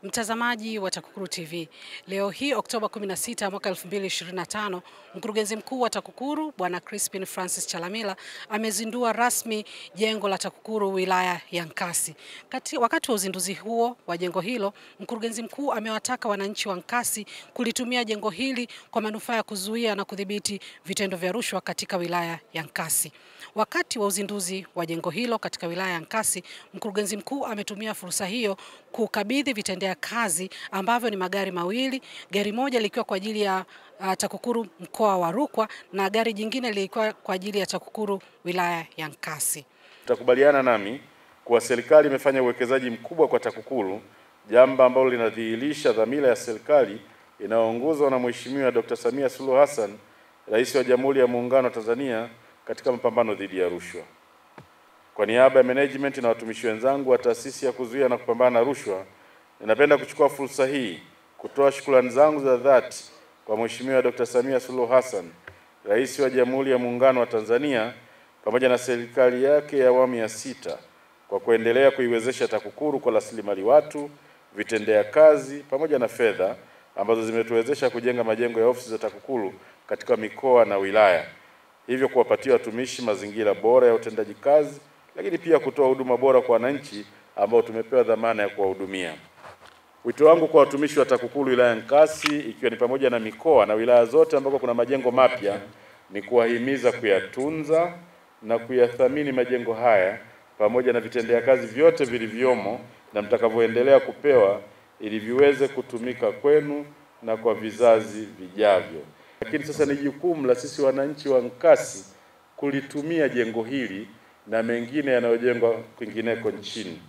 Mtazamaji wa TAKUKURU TV, leo hii Oktoba 16 mwaka 2025, mkurugenzi mkuu wa TAKUKURU Bwana Crispin Francis Chalamila amezindua rasmi jengo la TAKUKURU wilaya ya Nkasi. Wakati wa uzinduzi huo wa jengo hilo, mkurugenzi mkuu amewataka wananchi wa Nkasi kulitumia jengo hili kwa manufaa ya kuzuia na kudhibiti vitendo vya rushwa katika wilaya ya Nkasi. Wakati wa uzinduzi wa jengo hilo katika wilaya ya Nkasi, mkurugenzi mkuu ametumia fursa hiyo kukabidhi vitendea kazi ambavyo ni magari mawili, gari moja likiwa kwa ajili ya TAKUKURU mkoa wa Rukwa na gari jingine lilikuwa kwa ajili ya TAKUKURU wilaya ya Nkasi. Tutakubaliana nami kuwa serikali imefanya uwekezaji mkubwa kwa TAKUKURU, jambo ambalo linadhihirisha dhamira ya serikali inayoongozwa na Mheshimiwa Dr. Samia Suluhu Hassan, Rais wa Jamhuri ya Muungano wa Tanzania, katika mapambano dhidi ya rushwa. Kwa niaba ya management na watumishi wenzangu wa taasisi ya kuzuia na kupambana na rushwa, ninapenda kuchukua fursa hii kutoa shukrani zangu za dhati kwa Mheshimiwa Dr. Samia Suluhu Hassan, Rais wa Jamhuri ya Muungano wa Tanzania, pamoja na serikali yake ya awamu ya 6 kwa kuendelea kuiwezesha TAKUKURU kwa rasilimali watu, vitendea kazi pamoja na fedha ambazo zimetuwezesha kujenga majengo ya ofisi za TAKUKURU katika mikoa na wilaya, hivyo kuwapatia watumishi mazingira bora ya utendaji kazi, lakini pia kutoa huduma bora kwa wananchi ambao tumepewa dhamana ya kuwahudumia. Wito wangu kwa watumishi wa TAKUKURU wilaya ya Nkasi, ikiwa ni pamoja na mikoa na wilaya zote ambako kuna majengo mapya, ni kuwahimiza kuyatunza na kuyathamini majengo haya pamoja na vitendea kazi vyote vilivyomo na mtakavyoendelea kupewa, ili viweze kutumika kwenu na kwa vizazi vijavyo. Lakini sasa ni jukumu la sisi wananchi wa Nkasi kulitumia jengo hili na mengine yanayojengwa kwingineko nchini.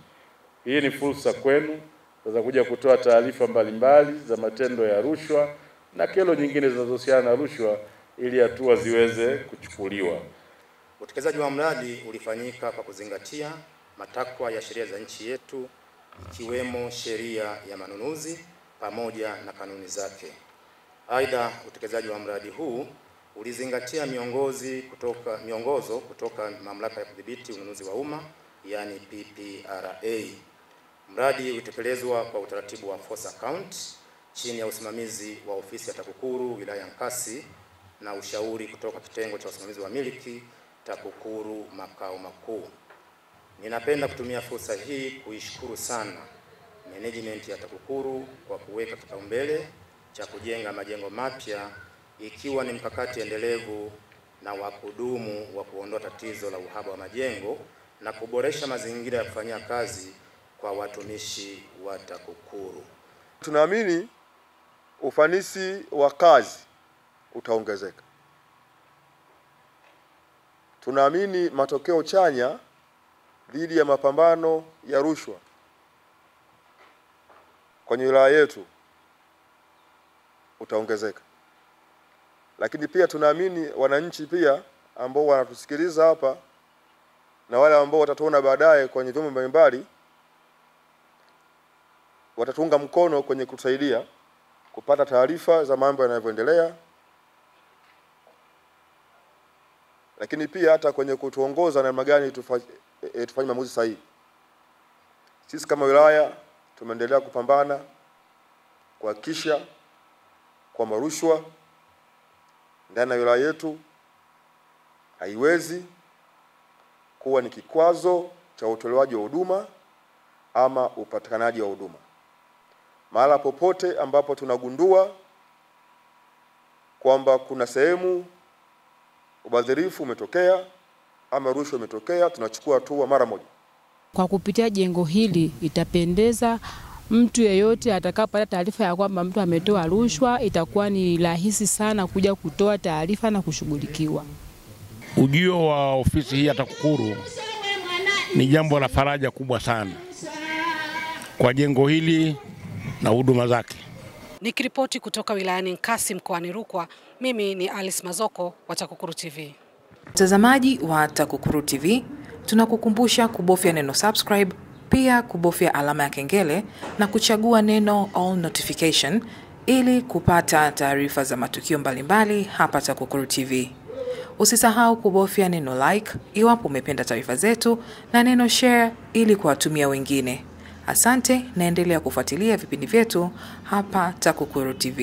Hii ni fursa kwenu za kuja kutoa taarifa mbalimbali za matendo ya rushwa na kero nyingine zinazohusiana na rushwa, ili hatua ziweze kuchukuliwa. Utekelezaji wa mradi ulifanyika kwa kuzingatia matakwa ya sheria za nchi yetu, ikiwemo sheria ya manunuzi pamoja na kanuni zake. Aidha, utekelezaji wa mradi huu ulizingatia miongozo kutoka Mamlaka ya Kudhibiti Ununuzi wa Umma, yani PPRA. Mradi ulitekelezwa kwa utaratibu wa force account chini ya usimamizi wa ofisi ya TAKUKURU wilaya ya Nkasi na ushauri kutoka kitengo cha usimamizi wa miliki TAKUKURU makao makuu. Ninapenda kutumia fursa hii kuishukuru sana management ya TAKUKURU kwa kuweka kipaumbele cha kujenga majengo mapya, ikiwa ni mkakati endelevu na wa kudumu wa kuondoa tatizo la uhaba wa majengo na kuboresha mazingira ya kufanyia kazi kwa watumishi wa TAKUKURU. Tunaamini ufanisi wa kazi utaongezeka. Tunaamini matokeo chanya dhidi ya mapambano ya rushwa kwenye wilaya yetu utaongezeka. Lakini pia tunaamini wananchi pia ambao wanatusikiliza hapa na wale ambao watatuona baadaye kwenye vyombo mbalimbali watatunga mkono kwenye kutusaidia kupata taarifa za mambo yanavyoendelea, lakini pia hata kwenye kutuongoza namna gani tufanye maamuzi sahihi. Sisi kama wilaya tumeendelea kupambana kuhakikisha kwamba rushwa ndani ya wilaya yetu haiwezi kuwa ni kikwazo cha utolewaji wa huduma ama upatikanaji wa huduma. Mahala popote ambapo tunagundua kwamba kuna sehemu ubadhirifu umetokea ama rushwa imetokea, tunachukua hatua mara moja. Kwa kupitia jengo hili itapendeza mtu yeyote atakapopata taarifa ya kwamba mtu ametoa rushwa, itakuwa ni rahisi sana kuja kutoa taarifa na kushughulikiwa. Ujio wa ofisi hii ya TAKUKURU ni jambo la faraja kubwa sana kwa jengo hili na huduma zake. Nikiripoti kutoka wilayani Nkasi mkoani Rukwa, mimi ni Alice Mazoko wa TAKUKURU TV. Mtazamaji wa TAKUKURU TV, tunakukumbusha kubofya neno subscribe, pia kubofya alama ya kengele na kuchagua neno all notification ili kupata taarifa za matukio mbalimbali hapa TAKUKURU TV. Usisahau kubofya neno like iwapo umependa taarifa zetu na neno share ili kuwatumia wengine. Asante, naendelea kufuatilia vipindi vyetu hapa TAKUKURU TV.